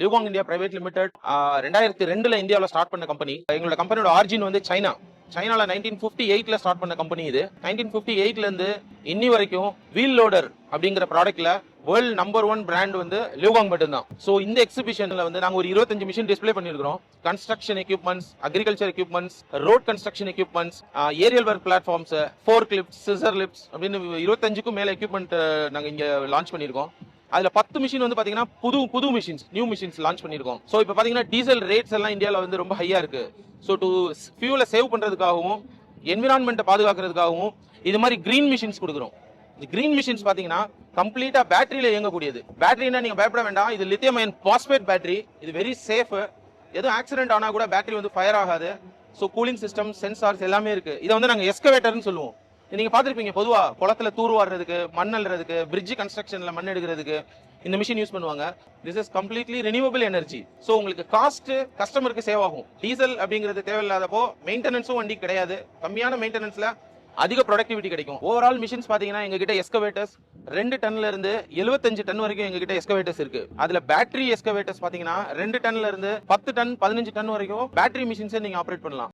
லியூகாங் India private limited 2002 இந்தியாவில் start பண்ண company. எங்களோட கம்பெனியோட ஆரிஜின் வந்து சைனால 1958ல ஸ்டார்ட் பண்ண கம்பெனி இது. 1958ல இருந்து இன்னி வரைக்கும் வீல் லோடர் அப்படிங்கிற ப்ராடக்ட்ல வேர்ல்ட் நம்பர் 1 பிராண்ட் வந்து லியூகாங் மட்டும் தான். ஸோ இந்த எக்ஸிபிஷன்ல வந்து நாங்க ஒரு 25 மிஷின் டிஸ்பிளே பண்ணிருக்கோம். Construction equipments, agriculture equipments, road construction equipments, aerial work platforms, fork lifts, scissor lifts அப்படின்னு 25க்கும் மேல எக்யூப்மெண்ட் நாங்க இங்க லான்ச் பண்ணிருக்கோம். அதுல 10 மிஷின் வந்து பாத்தீங்கன்னா புது மிஷின்ஸ், நியூ மிஷின்ஸ் லான்ச் பண்ணிருக்கோம். சோ இப்போ பாத்தீங்கன்னா டீசல் ரேட்ஸ் எல்லாம் இந்தியாவில் வந்து ரொம்ப ஹையா இருக்கு. ஸோ ஃபியூலை சேவ் பண்றதுக்காகவும் என்விரான்மெண்ட்டை பாதுகாக்கிறதுக்காகவும் இது மாதிரி கிரீன் மிஷின்ஸ் கொடுக்குறோம். இந்த கிரீன் மிஷின்ஸ் பாத்தீங்கன்னா கம்ப்ளீட்டா பேட்டரியில இயங்கக்கூடியது. பேட்டரினா நீங்க பயப்பட வேண்டாம், இது லித்தியம் அயன் பாஸ்பேட் பேட்டரி. இது வெரி சேஃப். எதுவும் ஆக்சிடென்ட் ஆனா கூட பேட்டரி வந்து ஃபயர் ஆகாது. ஸோ கூலிங் சிஸ்டம், சென்சார்ஸ் எல்லாமே இருக்கு. இதை வந்து நாங்க எஸ்கவேட்டர்னு சொல்லுவோம். நீங்க பாத்திருப்பீங்க, பொதுவா குளத்துல தூர் வாடுறதுக்கு, மண் அள்ளுறதுக்கு, பிரிட்ஜ் கன்ஸ்ட்ரக்ஷன்ல மண் எடுக்கிறதுக்கு இந்த மிஷின் யூஸ் பண்ணுவாங்க. This is completely renewable energy. So உங்களுக்கு காஸ்ட் கஸ்டமருக்கு சேவ் ஆகும். டீசல் அப்படிங்கிறது தேவையில்லாதப்போ மெயின்டெனன்ஸும் வண்டி கிடையாது. கம்மியான மெயின்டெனன்ஸ்ல அதிக ப்ரொடக்டிவிட்டி கிடைக்கும். ஓவரால் மிஷின்ஸ் பாத்தீங்கன்னா எங்ககிட்ட எஸ்கவேட்டர்ஸ் 2 டன்ல இருந்து 75 டன் வரைக்கும் எங்ககிட்ட எஸ்கவேட்டர்ஸ் இருக்கு. அதுல பேட்டரி எஸ்கவேட்டர்ஸ் பாத்தீங்கன்னா 2 டன்ல இருந்து 10 டன் 15 டன் வரைக்கும் பேட்டரி மிஷின்ஸை நீங்க ஆப்ரேட் பண்ணலாம்.